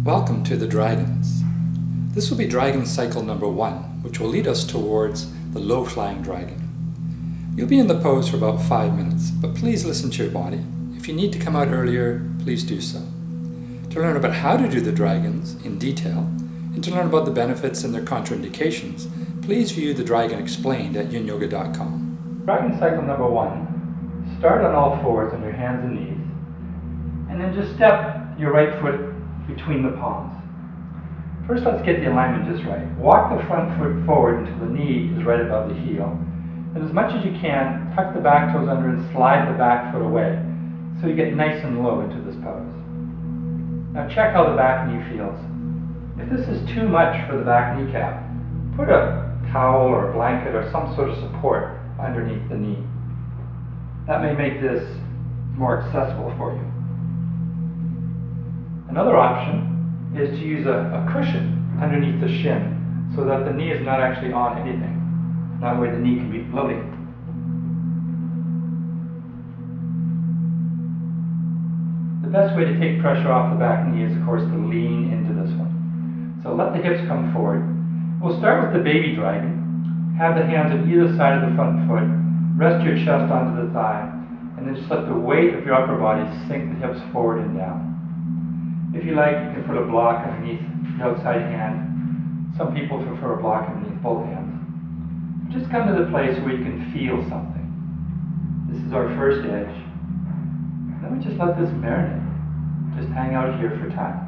Welcome to the Dragons. This will be Dragon Cycle number 1, which will lead us towards the low-flying dragon. You'll be in the pose for about 5 minutes, but please listen to your body. If you need to come out earlier, please do so. To learn about how to do the dragons in detail, and to learn about the benefits and their contraindications, please view the Dragon Explained at yinyoga.com. Dragon Cycle number 1. Start on all fours on your hands and knees, and then just step your right foot between the palms. First, let's get the alignment just right. Walk the front foot forward until the knee is right above the heel. And as much as you can, tuck the back toes under and slide the back foot away so you get nice and low into this pose. Now check how the back knee feels. If this is too much for the back kneecap, put a towel or a blanket or some sort of support underneath the knee. That may make this more accessible for you. Another option is to use a cushion underneath the shin so that the knee is not actually on anything. That way the knee can be floating. The best way to take pressure off the back knee is, of course, to lean into this one. So let the hips come forward. We'll start with the baby dragon. Have the hands on either side of the front foot. Rest your chest onto the thigh. And then just let the weight of your upper body sink the hips forward and down. If you like, you can put a block underneath the outside hand. Some people prefer a block underneath both hands. Just come to the place where you can feel something. This is our first edge. And then we just let this marinate. Just hang out here for time.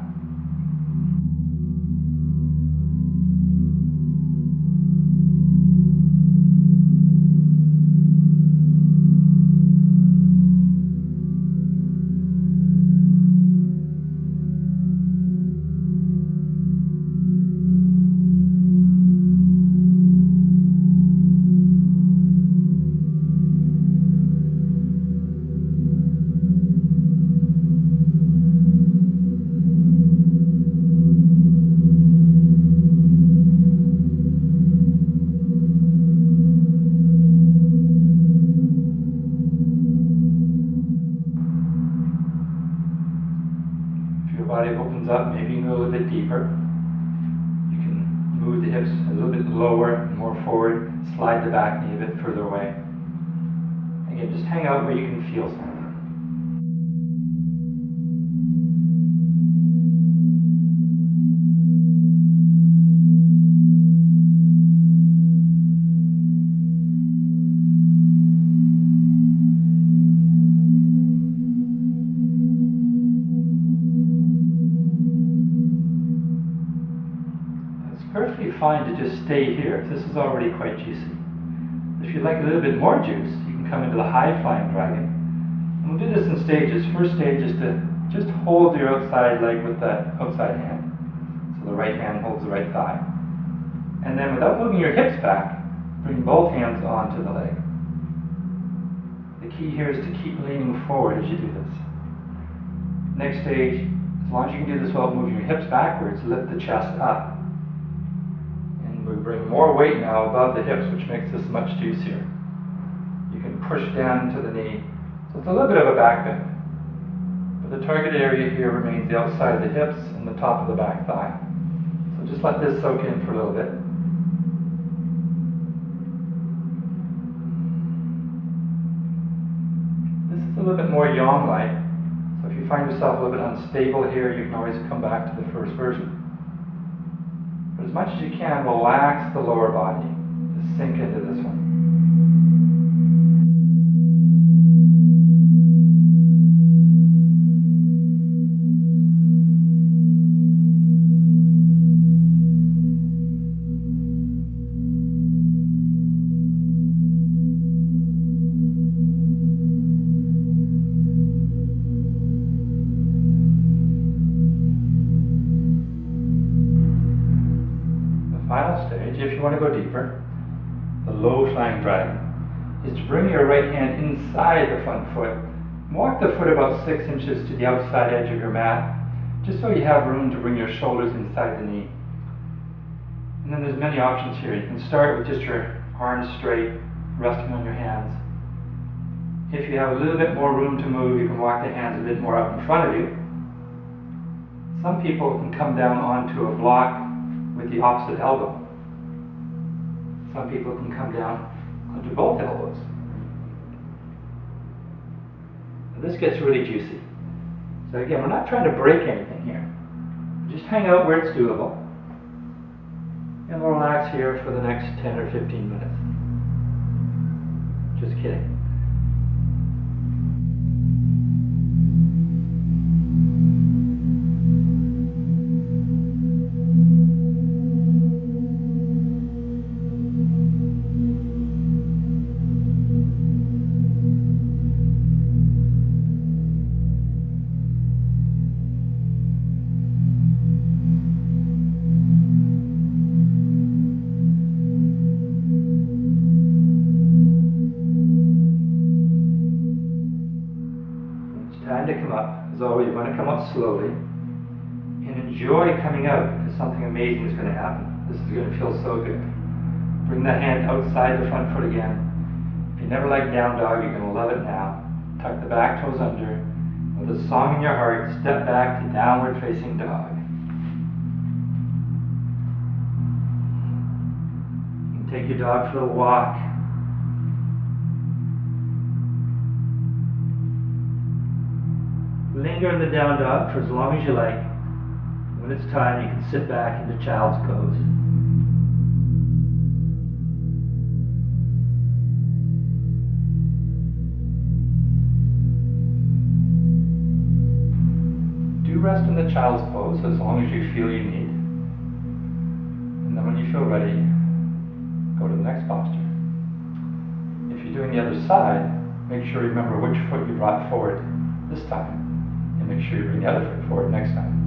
Body opens up, maybe you can go a little bit deeper. You can move the hips a little bit lower and more forward, slide the back knee a bit further away. Again, just hang out where you can feel something. Perfectly fine to just stay here if this is already quite juicy. If you'd like a little bit more juice, you can come into the high-flying dragon. And we'll do this in stages. First stage is to just hold your outside leg with the outside hand. So the right hand holds the right thigh. And then without moving your hips back, bring both hands onto the leg. The key here is to keep leaning forward as you do this. Next stage, as long as you can do this without moving your hips backwards, lift the chest up. We bring more weight now above the hips, which makes this much juicier. You can push down to the knee. So it's a little bit of a back bend. But the targeted area here remains the outside of the hips and the top of the back thigh. So just let this soak in for a little bit. This is a little bit more yang-like. So if you find yourself a little bit unstable here, you can always come back to the first version. But as much as you can, relax the lower body. Just sink into this one. Final stage, if you want to go deeper, the low-flying dragon, is to bring your right hand inside the front foot. Walk the foot about 6 inches to the outside edge of your mat, just so you have room to bring your shoulders inside the knee. And then there's many options here. You can start with just your arms straight, resting on your hands. If you have a little bit more room to move, you can walk the hands a bit more out in front of you. Some people can come down onto a block with the opposite elbow. Some people can come down onto both elbows. Now this gets really juicy. So again, we're not trying to break anything here. Just hang out where it's doable. And we'll relax here for the next 10 or 15 minutes. Just kidding. Time to come up. As always, you want to come up slowly and enjoy coming out because something amazing is going to happen. This is going to feel so good. Bring the hand outside the front foot again. If you never liked down dog, you're going to love it now. Tuck the back toes under. With a song in your heart, step back to downward facing dog. You can take your dog for a walk. Linger in the down dog for as long as you like. When it's time, you can sit back into child's pose. Do rest in the child's pose as long as you feel you need. And then when you feel ready, go to the next posture. If you're doing the other side, make sure you remember which foot you brought forward this time. And make sure you bring the other foot forward next time.